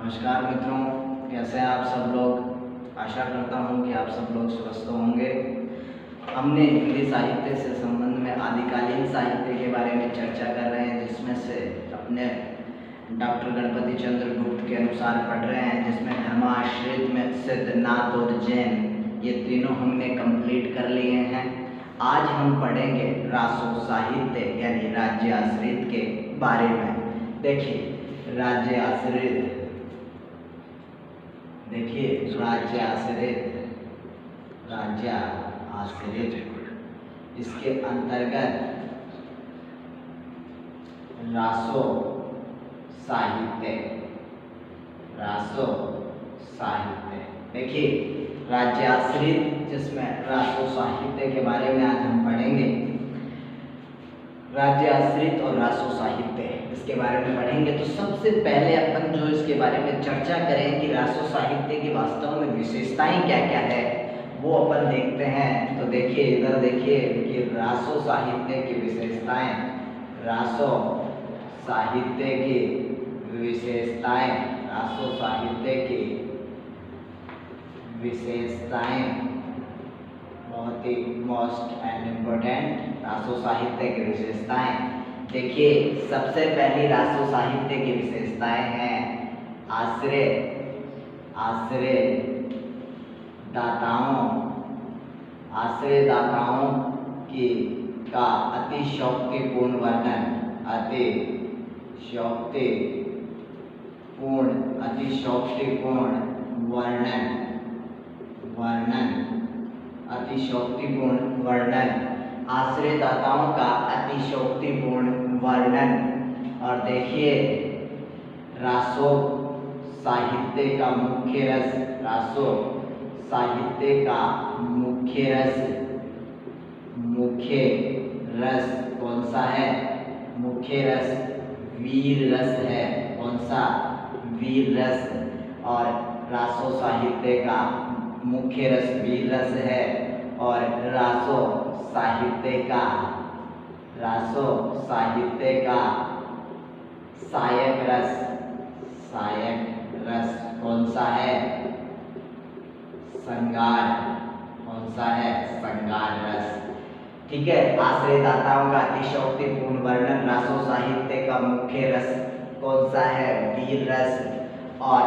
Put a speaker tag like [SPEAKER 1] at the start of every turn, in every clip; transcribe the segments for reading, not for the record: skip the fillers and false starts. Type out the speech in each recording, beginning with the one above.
[SPEAKER 1] नमस्कार मित्रों, कैसे हैं आप सब लोग। आशा करता हूं कि आप सब लोग स्वस्थ होंगे। हमने हिंदी साहित्य से संबंध में आदिकालीन साहित्य के बारे में चर्चा कर रहे हैं, जिसमें से अपने डॉक्टर गणपति चंद्र गुप्त के अनुसार पढ़ रहे हैं, जिसमें धर्माश्रित में सिद्ध, नाथ और जैन ये तीनों हमने कंप्लीट कर लिए हैं। आज हम पढ़ेंगे रासो साहित्य यानी राज्य आश्रित के बारे में। देखिए राज्य आश्रित, राज्य आश्रित इसके अंतर्गत रासो साहित्य। देखिए राज्य आश्रित जिसमें रासो साहित्य के बारे में आज हम पढ़ेंगे। राज्य आश्रित और रासो साहित्य इसके बारे में पढ़ेंगे। तो सबसे पहले अपन जो इसके बारे में चर्चा करें कि रासो साहित्य की वास्तव में विशेषताएं क्या क्या है, वो अपन देखते हैं। तो देखिए इधर देखिए कि रासो साहित्य की विशेषताएं, रासो साहित्य की विशेषताएं बहुत ही मोस्ट एंड इम्पोर्टेंट रासो साहित्य की विशेषताएं। देखिए सबसे पहली रासो साहित्य की विशेषताएं हैं आश्रय दाताओं की का अतिशयोक्तिपूर्ण वर्णन, आश्रयदाताओं का अतिशयोक्तिपूर्ण वर्णन। और देखिए रासो साहित्य का मुख्य रस कौन सा है? मुख्य रस वीर रस है। कौन सा? वीर रस। और रासो साहित्य का मुख्य रस वीर रस है। और रासो साहित्य का सहायक रस कौन सा है? श्रृंगार। कौन सा है? श्रृंगार रस। ठीक है। आश्रयदाताओं का अतिशयोक्तिपूर्ण वर्णन, रासो साहित्य का मुख्य रस कौन सा है? वीर रस। और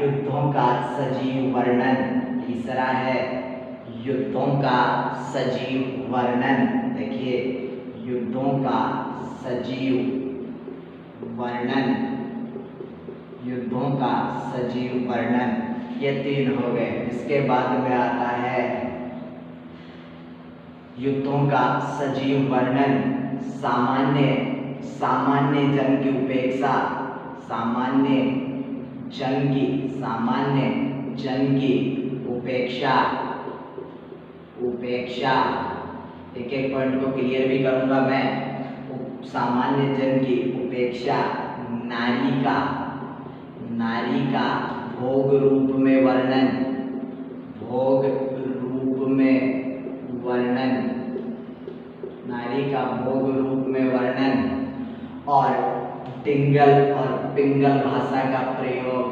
[SPEAKER 1] युद्धों का सजीव वर्णन तीसरा है, युद्धों का सजीव वर्णन। देखिए युद्धों का सजीव वर्णन, ये तीन हो गए। इसके बाद में आता है युद्धों का सजीव वर्णन, सामान्य जन की उपेक्षा, एक एक पॉइंट को क्लियर भी करूंगा मैं। सामान्य जन की उपेक्षा, नारी का भोग रूप में वर्णन, और डिंगल और पिंगल भाषा का प्रयोग,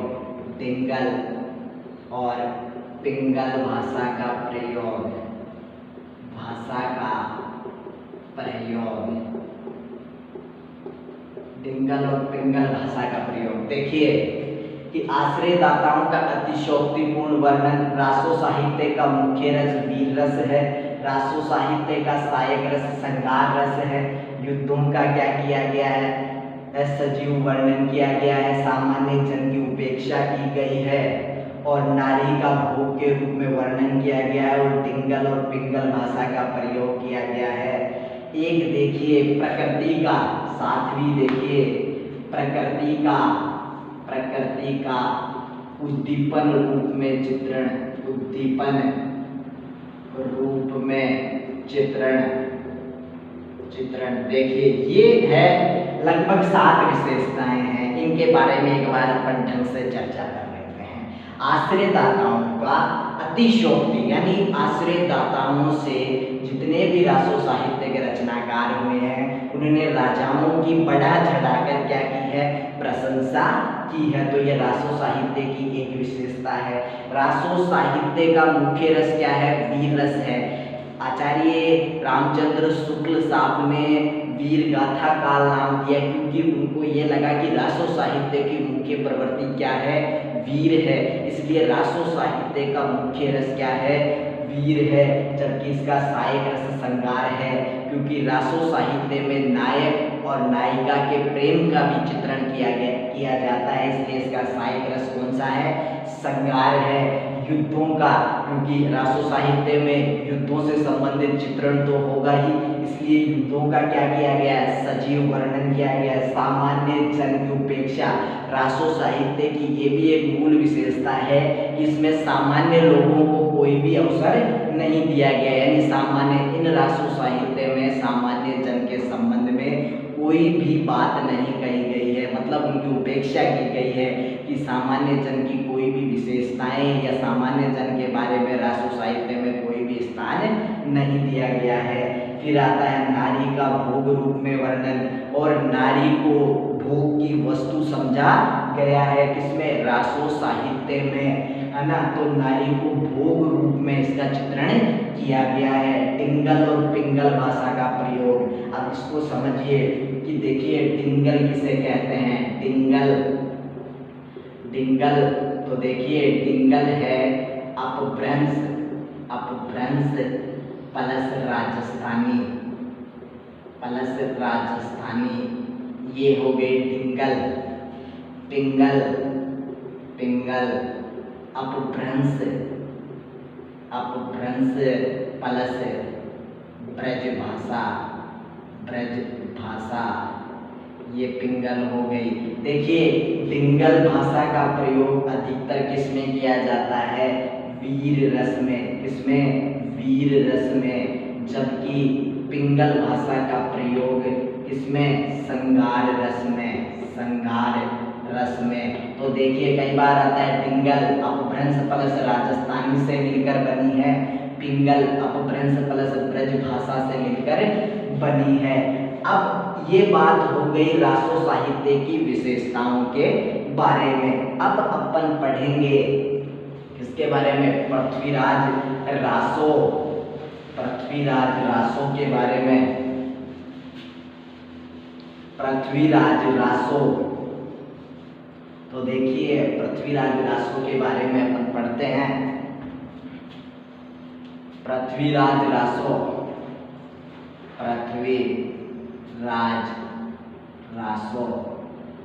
[SPEAKER 1] डिंगल और पिंगल भाषा का प्रयोग। देखिए कि आश्रयदाताओं का अतिशयोक्तिपूर्ण वर्णन, रासो साहित्य का मुख्य रस वीर रस है, रासो साहित्य का सहायक रस श्रृंगार रस है, युद्धों का क्या किया गया है? सजीव वर्णन किया गया है, सामान्य जन की उपेक्षा की गई है, और नारी का भोग के रूप में वर्णन किया गया है, और डिंगल और पिंगल भाषा का प्रयोग किया गया है। एक देखिए प्रकृति का, सातवीं देखिए प्रकृति का उद्दीपन रूप में चित्रण। देखिए ये है लगभग 7 विशेषताएं हैं। इनके बारे में एक बार अपन ढंग से चर्चा कर लेते हैं। आश्रयदाताओं का अतिशयोक्ति, यानी आश्रयदाताओं से जितने भी रासो साहित्य के रचनाकार हुए हैं उन्होंने राजाओं की बढ़ा चढ़ाकर क्या की है, प्रशंसा की है। तो यह रासो साहित्य की एक विशेषता है। रासो साहित्य का मुख्य रस क्या है, वीर रस है। आचार्य रामचंद्र शुक्ल साहब ने वीर गाथा काल नाम दिया क्योंकि उनको ये लगा कि रासो साहित्य की मुख्य प्रवृत्ति क्या है, वीर है, इसलिए रासो साहित्य का मुख्य रस क्या है, वीर है, जबकि इसका सहायक रस श्रृंगार है, क्योंकि रासो साहित्य में नायक और नायिका के प्रेम का भी चित्रण किया जाता है, इसलिए इसका सहायक रस कौन सा है, श्रृंगार है। युद्धों का, क्योंकि रासो साहित्य में युद्धों से संबंधित चित्रण तो होगा ही, इसलिए युद्धों का क्या किया गया है, सजीव वर्णन किया गया है। सामान्य जन की उपेक्षा रासो साहित्य की ये भी एक मूल विशेषता है कि इसमें सामान्य लोगों को कोई भी अवसर नहीं दिया गया, यानी सामान्य इन रासो साहित्य में सामान्य जन के संबंध में कोई भी बात नहीं कही गई है, मतलब उनकी उपेक्षा की गई है कि सामान्य जन की कोई भी विशेषताएं या सामान्य जन के बारे में रासो साहित्य में कोई भी स्थान नहीं दिया गया है। फिर आता है नारी का भोग रूप में वर्णन, और नारी को भोग की वस्तु समझा गया है किसमें, रासो साहित्य में, है ना। तो नारी को भोग रूप में इसका चित्रण किया गया है। टिंगल और पिंगल भाषा का प्रयोग, अब इसको समझिए कि देखिए टिंगल किसे कहते हैं, टिंगल, टिंगल तो देखिए टिंगल है अपभ्रंश, अपभ्रंश प्लस राजस्थानी, प्लस राजस्थानी, ये हो गई टिंगल, टिंगल, पिंगल, अपभ्रंश, अपभ्रंश प्लस ब्रज भाषा, ब्रज भाषा, ये पिंगल हो गई। देखिए पिंगल भाषा का प्रयोग अधिकतर किसमें किया जाता है, वीर रस में, किसमें, वीर रस में, जबकि पिंगल भाषा का प्रयोग किसमें, श्रृंगार रस में, श्रृंगार रस में। तो देखिए कई बार आता है टिंगल अपभ्रंश प्लस राजस्थानी से मिलकर बनी है, पिंगल अपभ्रंश प्लस ब्रज भाषा से मिलकर बनी है। अब ये बात हो गई रासो साहित्य की विशेषताओं के बारे में। अब अपन पढ़ेंगे इसके बारे में, पृथ्वीराज रासो, पृथ्वीराज रासो के बारे में, पृथ्वीराज रासो। तो देखिए पृथ्वीराज रासो के बारे में अपन पढ़ते हैं। पृथ्वीराज रासो, पृथ्वीराज रासो,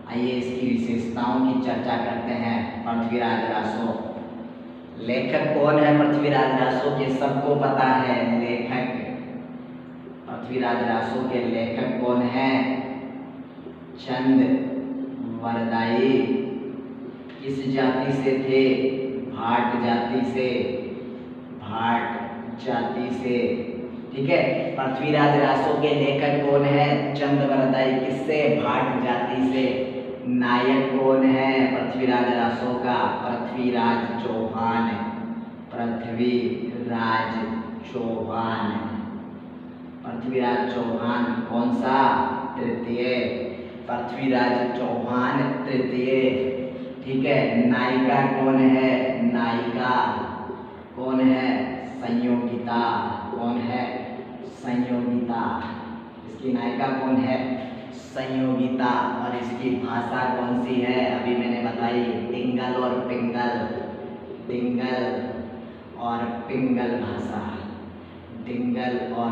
[SPEAKER 1] आइए इसकी विशेषताओं की चर्चा करते हैं। पृथ्वीराज रासो, लेखक कौन है पृथ्वीराज रासो के, सबको पता है, लेखक पृथ्वीराज रासो के लेखक कौन है, चंद वरदाई। किस जाति से थे, भाट जाति से, भाट जाति से, ठीक है। पृथ्वीराज रासो के लेखक कौन है, चंद वरदाई, किससे, भाट जाति से। नायक कौन है पृथ्वीराज रासो का, पृथ्वीराज चौहान, पृथ्वीराज चौहान, पृथ्वीराज चौहान कौन सा, तृतीय, पृथ्वीराज चौहान तृतीय, ठीक है। नायिका कौन है, नायिका कौन है, संयोगिता, कौन है, संयोगिता, इसकी नायिका कौन है, संयोगिता। और इसकी भाषा कौन सी है, अभी मैंने बताई, टिंगल और पिंगल, टिंगल और पिंगल भाषा, टिंगल और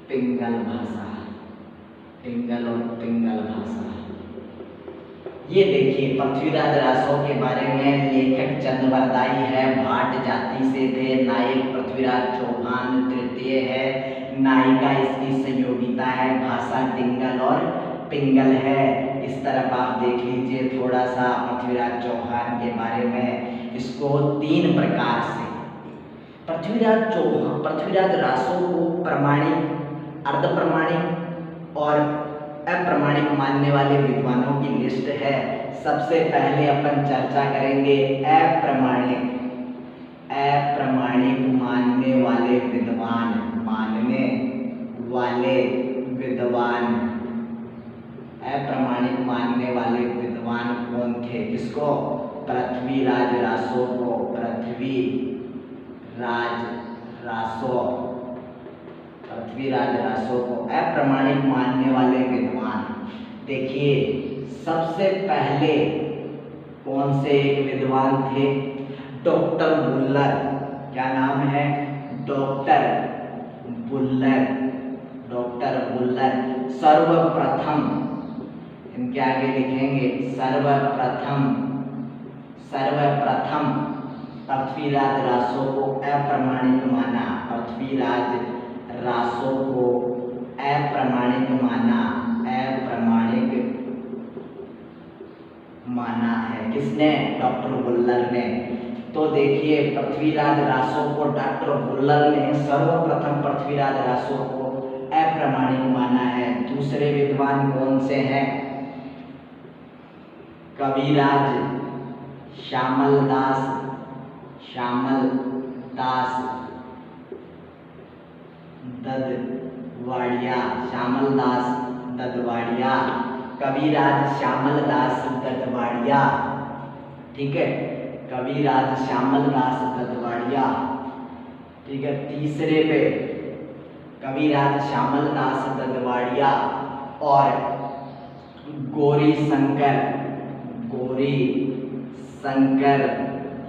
[SPEAKER 1] पिंगल भाषा, टिंगल और पिंगल भाषा। ये देखिए पृथ्वीराज रासो के बारे में, लेखक चंद वरदाई है, भाट जाति से थे, नायक पृथ्वीराज चौहान तृतीय है, नायिका इसकी संयोगिता है, भाषा टिंगल और पिंगल है। इस तरफ आप देख लीजिए थोड़ा सा पृथ्वीराज चौहान के बारे में, इसको तीन प्रकार से पृथ्वीराज चौहान, पृथ्वीराज रासो को प्रमाणिक, अर्ध प्रमाणिक और अप्रमाणिक मानने वाले विद्वानों की लिस्ट है। सबसे पहले अपन चर्चा करेंगे अप्रमाणिक मानने वाले विद्वान, अप्रमाणिक मानने वाले विद्वान कौन थे? किसको? पृथ्वीराज रासो को। पृथ्वीराज रासो को अप्रमाणिक मानने वाले विद्वान। देखिए सबसे पहले कौन से एक विद्वान थे? डॉक्टर बुल्लर। क्या नाम है? डॉक्टर बुल्लर। सर्वप्रथम, इनके आगे लिखेंगे सर्वप्रथम पृथ्वीराज रासो को अप्रमाणिक माना। पृथ्वीराज रासो को अप्रमाणिक माना है। किसने? डॉक्टर बुल्लर ने। तो देखिए पृथ्वीराज रासो को डॉक्टर बुल्लर ने सर्वप्रथम पृथ्वीराज रासो को अप्रमाणिक माना है। दूसरे विद्वान कौन से हैं? कविराज श्यामल दास ददवाड़िया। कविराज श्यामल दास ददवाड़िया। ठीक है, कविराज श्यामल दास ददवाड़िया। ठीक है, तीसरे पे कविराज श्यामल दास ददवाड़िया और गौरी शंकर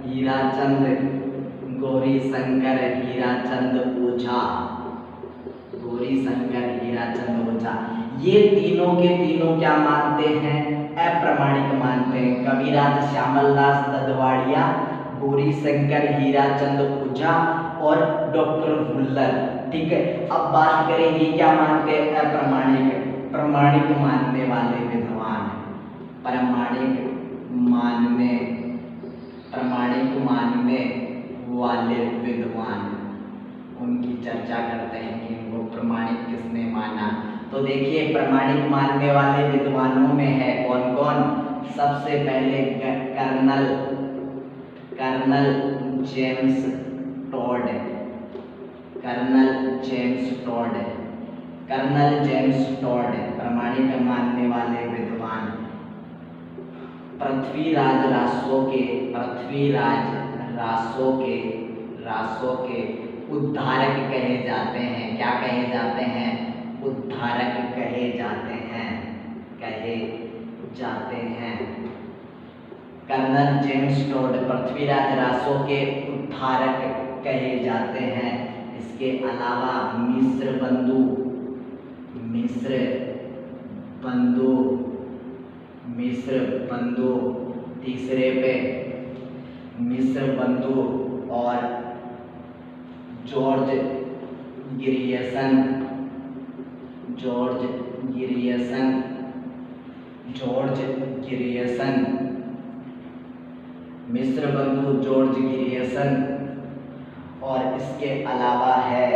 [SPEAKER 1] हीराचंद ओझा। ये तीनों के तीनों क्या मानते हैं? अप्रमाणिक मानते हैं। कविराज श्यामल दास ददवाड़िया, गौरी शंकर हीराचंद ओझा और डॉक्टर बुल्लर। ठीक है, अब बात करें ये क्या मानते हैं? अप्रमाणिक मानने वाले विद्वान। प्रामाणिक मानने वाले विद्वान, उनकी चर्चा करते हैं कि इनको प्रमाणिक किसने माना। तो देखिए प्रामाणिक मानने वाले विद्वानों में है कौन कौन? सबसे पहले कर्नल जेम्स टॉड प्रामाणिक मानने वाले विद्वान। पृथ्वीराज रासो के उद्धारक कहे जाते हैं। क्या कहे जाते हैं? उद्धारक कहे जाते हैं। Colonel James Tod Prithviraj Raso के उद्धारक कहे जाते हैं। इसके अलावा मिस्र बंधु तीसरे पे मिस्र बंधु और जॉर्ज गिरियसन मिस्र बंधु जॉर्ज गिरियसन। और इसके अलावा है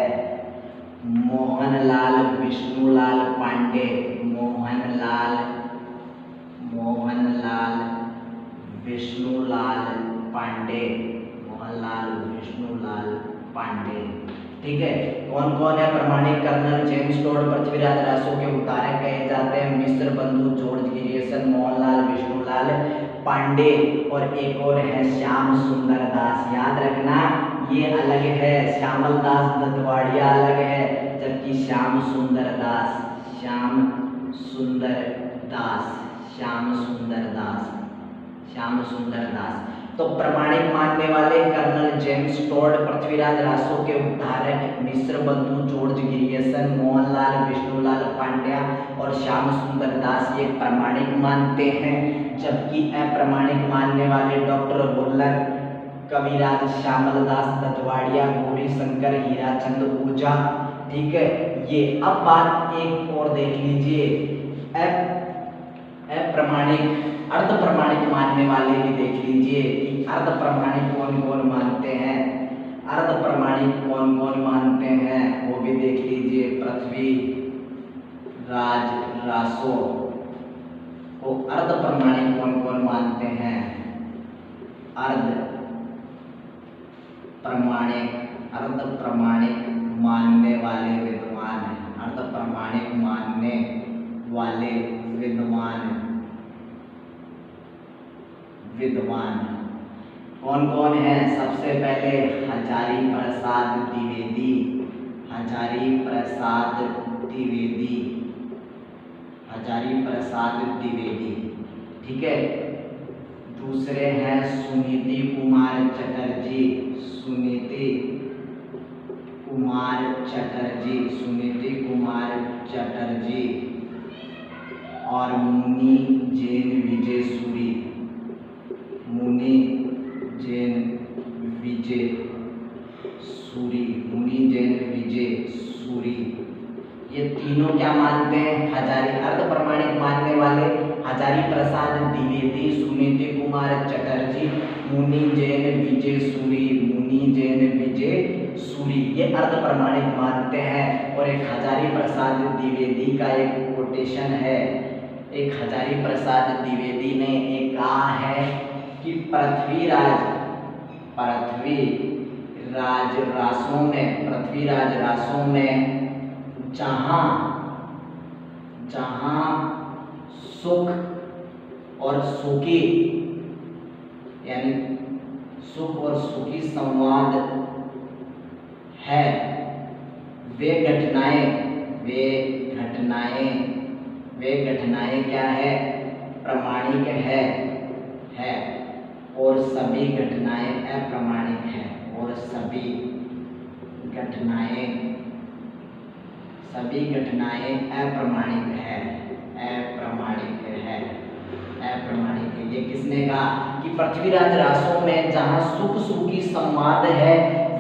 [SPEAKER 1] मोहनलाल विष्णुलाल पांडे। मोहनलाल विष्णुलाल पांडे। ठीक है, कौन कौन है प्रमाणिक? Colonel James Tod Prithviraj Raso के उद्धारक कहे जाते हैं। मिस्र बंधु जॉर्ज गिरियसन, मोहनलाल विष्णुलाल पांडे और एक और है श्याम सुंदर दास। याद रखना ये अलग है, श्यामल दास ददवाड़िया अलग है, जबकि श्याम सुंदर दास। तो प्रमाणिक मानने वाले colonel James Tod Prithviraj Raso के उद्धारक, मिस्र बंधु जॉर्ज गिरियसन, मोहनलाल विष्णुलाल पांड्या और श्याम सुंदर दास ये प्रमाणिक मानते हैं। जबकि अप्रमाणिक मानने वाले डॉक्टर बुल्लर, कविराज श्यामल दास ददवाड़िया, गौरी शंकर हीराचंद ओझा। ठीक है, ये अब बात एक और देख लीजिए, अप्रमाणिक अर्ध प्रमाणिक मानने वाले भी देख लीजिए कि अर्ध प्रमाणिक कौन कौन मानते हैं। अर्ध प्रमाणिक कौन कौन मानते हैं वो भी देख लीजिए। पृथ्वीराज रासो को अर्ध प्रमाणिक कौन कौन मानते अर्ध प्रमाणिक मानने वाले विद्वान हैं। अर्ध प्रमाणिक मानने वाले विद्वान कौन कौन है? सबसे पहले हजारी प्रसाद द्विवेदी, ठीक है। दूसरे हैं सुनीति कुमार चटर्जी और मुनि जैन विजय सूरी, ये तीनों क्या मानते हैं? हजारी अर्ध प्रमाणिक मानने वाले हजारी प्रसाद द्विवेदी, सुनीति कुमार चटर्जी, मुनि जैन विजय सूरी ये अर्ध प्रमाणिक मानते हैं। और एक हजारी प्रसाद द्विवेदी का एक कोटेशन है। एक हजारी प्रसाद द्विवेदी ने एक कहा है कि पृथ्वीराज रासों में जहाँ सुख और सुखी संवाद है, वे घटनाएं क्या है? प्रमाणिक है और सभी घटनाएं अप्रमाणिक है। ये किसने कहा? कि पृथ्वीराज रासों में जहाँ सुखी संवाद है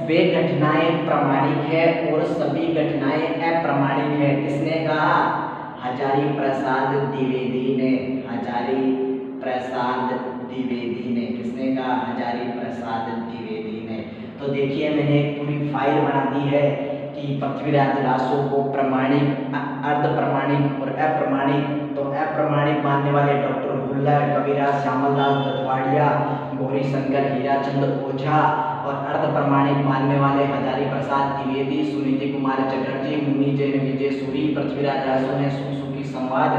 [SPEAKER 1] वे घटनाएं प्रमाणिक है और सभी घटनाएं अप्रमाणिक है। किसने कहा? हजारी प्रसाद द्विवेदी ने। किसने कहा? हजारी प्रसाद द्विवेदी ने। तो देखिए मैंने एक पूरी फाइल बना दी है कि पृथ्वीराज रासों को प्रमाणिक, अर्ध प्रमाणिक और अप्रमाणिक। तो अप्रमाणिक मानने वाले डॉक्टर हुल्लर, कविराज श्यामलदास दत्वाड़िया, गौरी शंकर हीराचंद ओझा, और अर्ध प्रमाणिक मानने वाले हजारी प्रसाद द्विवेदी, सुनीति कुमार चटर्जी, मुनि जैन विजय सूरी। पृथ्वीराज रासों में सुखी संवाद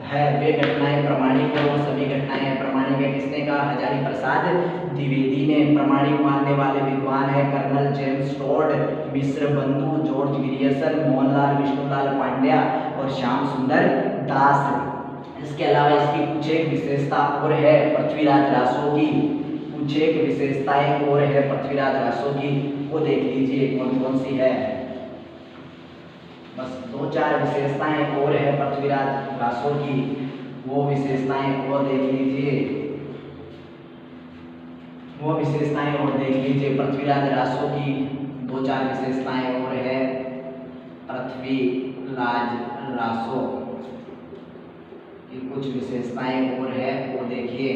[SPEAKER 1] है, वे घटनाएं प्रमाणिक है और सभी घटनाएं अप्रमाणिक है। किसने कहा? हजारी प्रसाद द्विवेदी ने। प्रमाणिक मानने वाले विद्वान है कर्नल जेम्स टॉड, मिश्र बंधु, जॉर्ज ग्रियर्सन, मोहनलाल विष्णुलाल पांड्या और श्याम सुंदर दास। इसके अलावा इसकी कुछ एक विशेषता और है पृथ्वीराज रासों की, वो देख लीजिए कौन कौन सी है। बस 2-4 विशेषताएं और है पृथ्वीराज रासों की, वो विशेषताएं और देख लीजिए। पृथ्वीराज रासों की 2-4 विशेषताएं और है। पृथ्वीराज रासों की कुछ विशेषताएं और है, वो देखिए।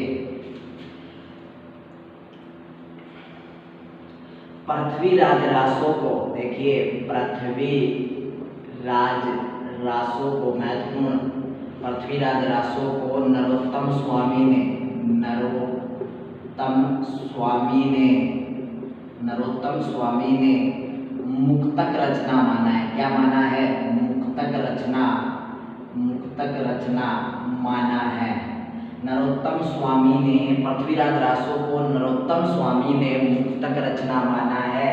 [SPEAKER 1] पृथ्वीराज रासों को देखिए, पृथ्वीराज रासों को महत्वपूर्ण, पृथ्वीराज रासों को नरोत्तम स्वामी ने मुक्तक रचना माना है। क्या माना है? मुक्तक रचना माना है। नरोत्तम स्वामी ने पृथ्वीराज रासों को मुक्तक रचना माना है।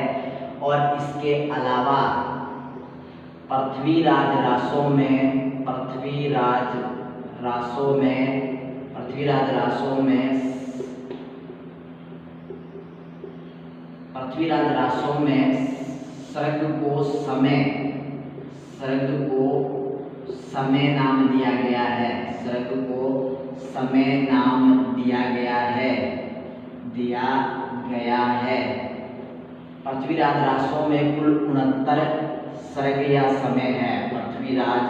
[SPEAKER 1] और इसके अलावा पृथ्वीराज रासों में सर्ग को समय नाम दिया गया है। पृथ्वीराज रासों में कुल 69 सर्ग या समय है। पृथ्वीराज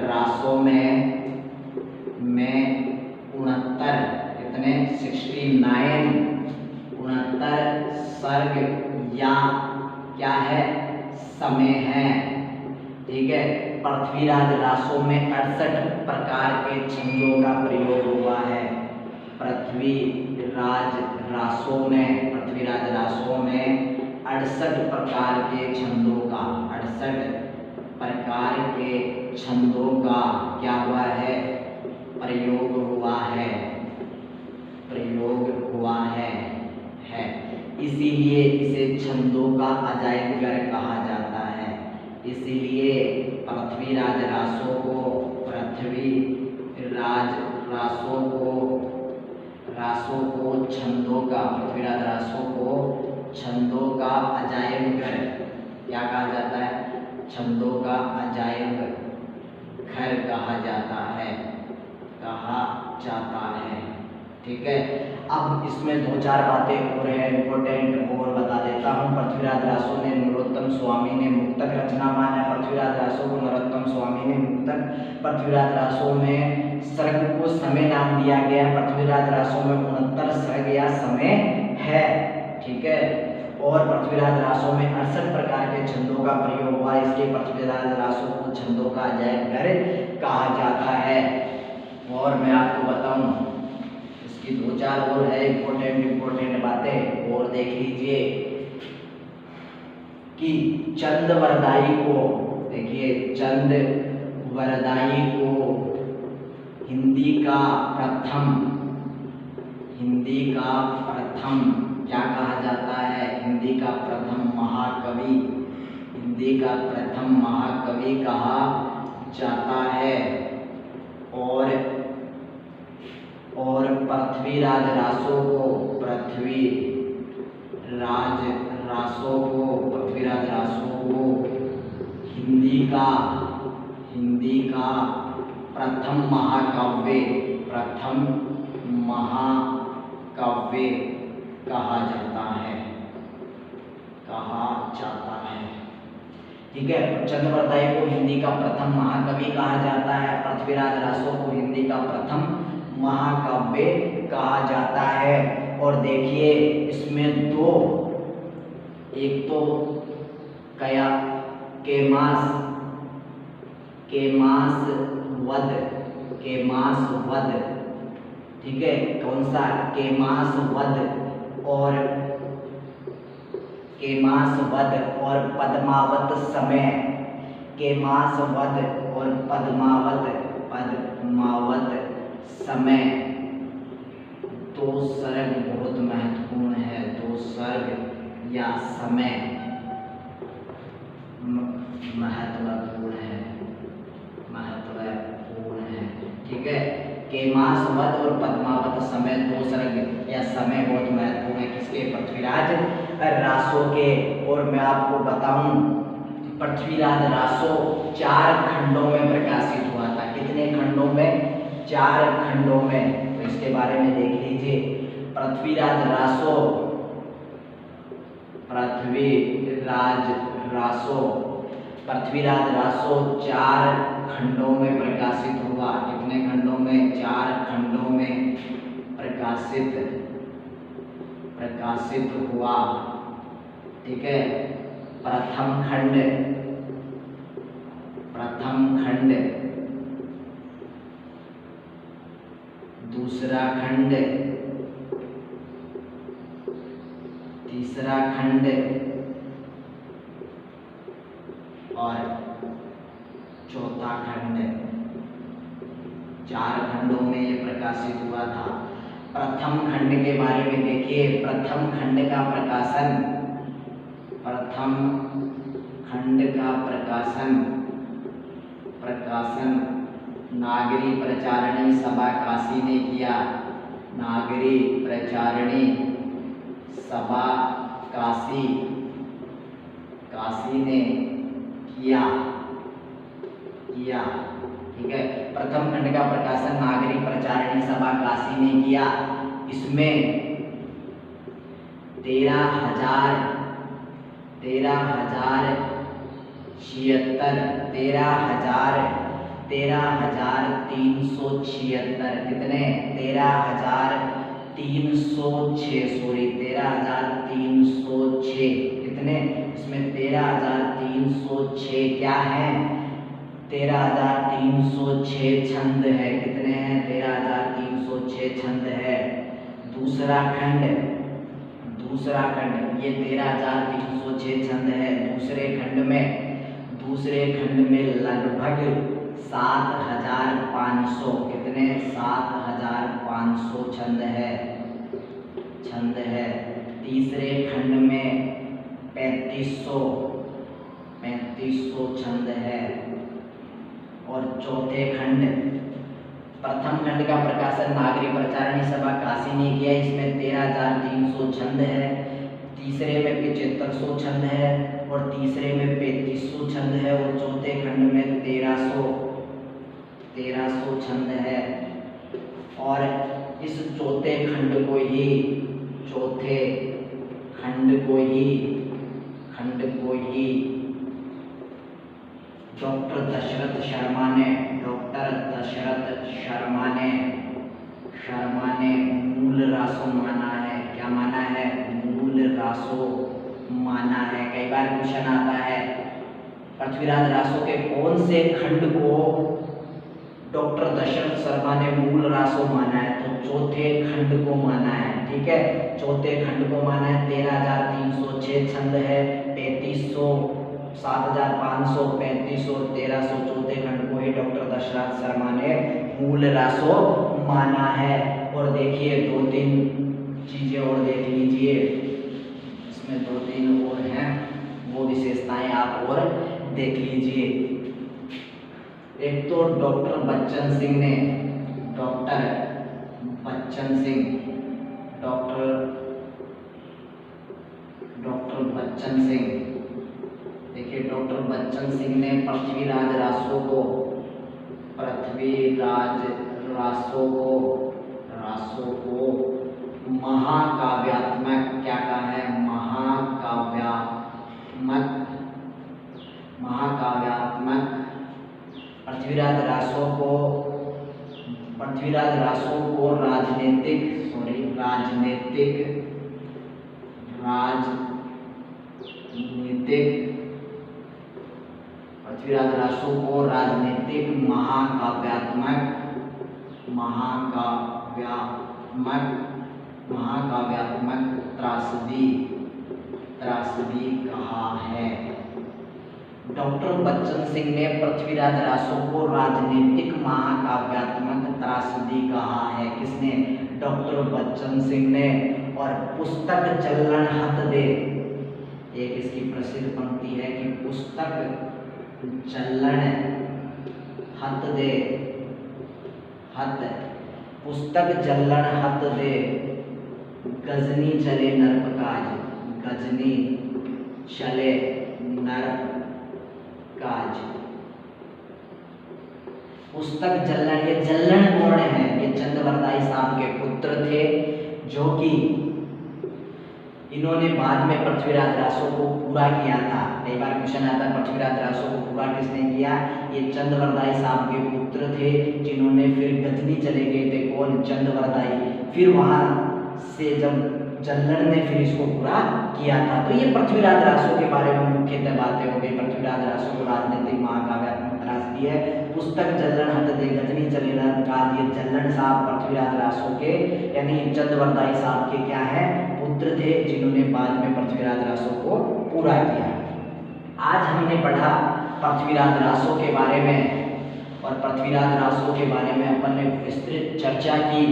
[SPEAKER 1] रासों में 69 कितने 69 सर्ग या क्या है समय है। ठीक है, पृथ्वीराज रासों में 68 प्रकार के छंदों का प्रयोग हुआ है। पृथ्वी पृथ्वीराज रासों में 68 प्रकार के छंदों का 68 प्रकार के छंदों का क्या हुआ है, प्रयोग हुआ है। इसीलिए इसे छंदों का अजायब घर कहा जाता है। इसीलिए पृथ्वीराज रासों को छंदों का अजायब घर क्या कहा जाता है, छंदों का अजायब घर कहा जाता है। ठीक है, अब इसमें 2-4 बातें और है इम्पोर्टेंट और बता देता हूँ। पृथ्वीराज रासों ने नरोत्तम स्वामी ने मुक्तक रचना माना। पृथ्वीराज रासों को नरोत्तम स्वामी ने मुक्तक, पृथ्वीराज रासों में सर्ग को समय नाम दिया गया। पृथ्वीराज रासों में 69 सर्ग या समय है। ठीक है, और पृथ्वीराज रासों में 68 प्रकार के छंदों का प्रयोग हुआ, इसलिए पृथ्वीराज रासों को छंदों का अजायब घर कहा जाता है। और मैं आपको बताऊं, इसकी 2-4 और है इम्पोर्टेंट बातें और देख लीजिए कि चंदवरदाई को, देखिए चंदवरदाई को हिंदी का प्रथम क्या कहा जाता है, हिंदी का प्रथम महाकवि कहा जाता है। और पृथ्वीराज रासों को हिंदी का प्रथम महाकाव्य कहा जाता है। ठीक है, चंद्रवरदाई को हिंदी का प्रथम महाकवि कहा जाता है, पृथ्वीराज रासों को हिंदी का प्रथम महाकाव्य कहा जाता है। और देखिए इसमें 2, एक तो केमास वध, ठीक है, कौन सा, केमास वध और पद्मावत समय। केमास वध और पद्मावत समय 2 सर्ग बहुत महत्वपूर्ण है। 2 सर्ग या समय महत्वपूर्ण है। ठीक है, केमास वध और पद्मावत समय 2 सर्ग या समय बहुत महत्वपूर्ण है किसके, पृथ्वीराज रासों के। और मैं आपको बताऊं, पृथ्वीराज रासों 4 खंडों में प्रकाशित हुआ था। कितने खंडों में, 4 खंडों में। तो इसके बारे में देख लीजिए। पृथ्वीराज रासों 4 खंडों में प्रकाशित हुआ। कितने खंडों में, 4 खंडों में प्रकाशित हुआ। ठीक है, प्रथम खंड, दूसरा खंड, तीसरा खंड और चौथा खंड। 4 खंडों में ये प्रकाशित हुआ था। प्रथम खंड के बारे में देखिए। प्रथम खंड का प्रकाशन नागरी प्रचारणी सभा काशी ने किया। नागरी प्रचारणी सभा काशी ने किया। ठीक है, प्रथम खंड का प्रकाशन नागरी प्रचारणी सभा काशी ने किया। इसमें 13,376 कितने, 13,306 कितने, इसमें 13,306 क्या है, 13,306 छंद है। कितने हैं, 13,306 छंद है। दूसरा खंड ये 13,306 छंद है। दूसरे खंड में लगभग 7,500 कितने 7,500 छंद है। तीसरे खंड में 3500 छंद है। और चौथे खंड, प्रथम खंड का प्रकाशन नागरिक प्रचारणी सभा काशी ने किया, इसमें 13,300 छंद है। तीसरे में 7500 छंद है और तीसरे में 3500 छंद है और चौथे खंड में 1300 छंद है। और इस चौथे खंड को ही डॉक्टर दशरथ शर्मा ने मूल रासो माना है। क्या माना है? मूल रासो माना है। कई बार क्वेश्चन आता है पृथ्वीराज रासो के कौन से खंड को डॉक्टर दशरथ शर्मा ने मूल रासो माना है? तो चौथे खंड को माना है। ठीक है, चौथे खंड को माना है। 13,306 छंद है, 3500, 7,500, 3500 और 1300 चौथे खंड को ही डॉक्टर दशरथ शर्मा ने मूल रासो माना है। और देखिए 2-3 चीजें और देख लीजिए, इसमें 2-3 और हैं, वो विशेषताएं आप और देख लीजिए। एक तो डॉक्टर बच्चन सिंह देखिए डॉक्टर बच्चन सिंह ने पृथ्वीराज रासो को महाकाव्यात्मक क्या कहा है? महाकाव्यात्मक पृथ्वीराज रासो को राजनीतिक पृथ्वीराज रासो को राजनीतिक महाकाव्यात्मक त्रासदी कहा है। डॉक्टर बच्चन सिंह ने पृथ्वीराज रासो को राजनीतिक महाकाव्यात्मक त्रासदी कहा है। किसने? डॉक्टर बच्चन सिंह ने। और पुस्तक चलन हत दे, एक इसकी प्रसिद्ध पंक्ति है कि पुस्तक चलन हत दे, गजनी चले नर्प काज। पुस्तक जल्लन, ये जल्लन कौन है? ये चंद्रवरदाई साहब के पुत्र थे, जो कि इन्होंने बाद में पृथ्वीराज रासो को पूरा किया था। कई बार क्वेश्चन आता है पृथ्वीराज रासो को पूरा किसने किया? ये चंद्रवरदाई साहब के पुत्र थे, जिन्होंने फिर गजनी चले गए थे। कौन? चंद्रवरदाई। फिर वहां से जब जल्लन ने फिर इसको पूरा किया था। तो ये पृथ्वीराज रासो के बारे में मुख्यतः बातें हो गई। पृथ्वीराज रासो को राजनीतिक महाकाव्यात्मक त्रासदी है। पुस्तक जल्लन हत दे, गजनी चले नर्प काज। ये जल्लन साहब पृथ्वीराज रासो के यानी चंद्रवरदाई साहब के क्या है? पुत्र थे, जिन्होंने बाद में पृथ्वीराज रासो को पूरा किया। आज हमने पढ़ा पृथ्वीराज रासो के बारे में, और पृथ्वीराज रासो के बारे में अपन ने विस्तृत चर्चा की।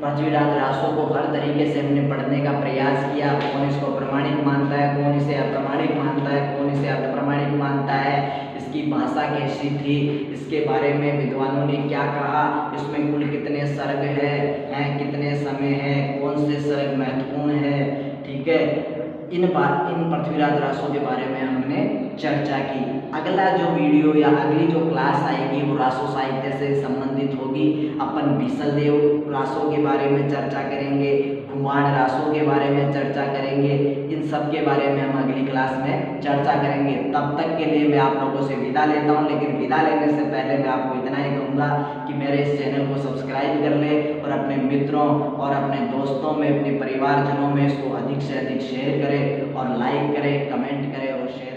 [SPEAKER 1] पृथ्वीराज रासो को हर तरीके से हमने पढ़ने का प्रयास किया। कौन इसको प्रमाणिक मानता है, कौन इसे अप्रमाणिक मानता है, कौन इसे अप्रमाणिक मानता है, इसकी भाषा कैसी थी, इसके बारे में विद्वानों ने क्या कहा, इसमें कुल कितने सर्ग हैं, कितने समय है, कौन से सर्ग महत्वपूर्ण है। ठीक है, इन पृथ्वीराज रासो के बारे में हमने चर्चा की। अगला जो वीडियो या अगली जो क्लास आएगी वो रासो साहित्य से संबंधित होगी। अपन बीसलदेव रासो के बारे में चर्चा करेंगे, घुमाण रासो के बारे में चर्चा करेंगे। इन सब के बारे में हम अगली क्लास में चर्चा करेंगे। तब तक के लिए मैं आप लोगों से विदा लेता हूं, लेकिन विदा लेने से पहले मैं आपको इतना ही कहूँगा कि मेरे इस चैनल को सब्सक्राइब कर ले और अपने मित्रों और अपने दोस्तों में, अपने परिवारजनों में इसको अधिक से अधिक शेयर करें और लाइक करें, कमेंट करें और शेयर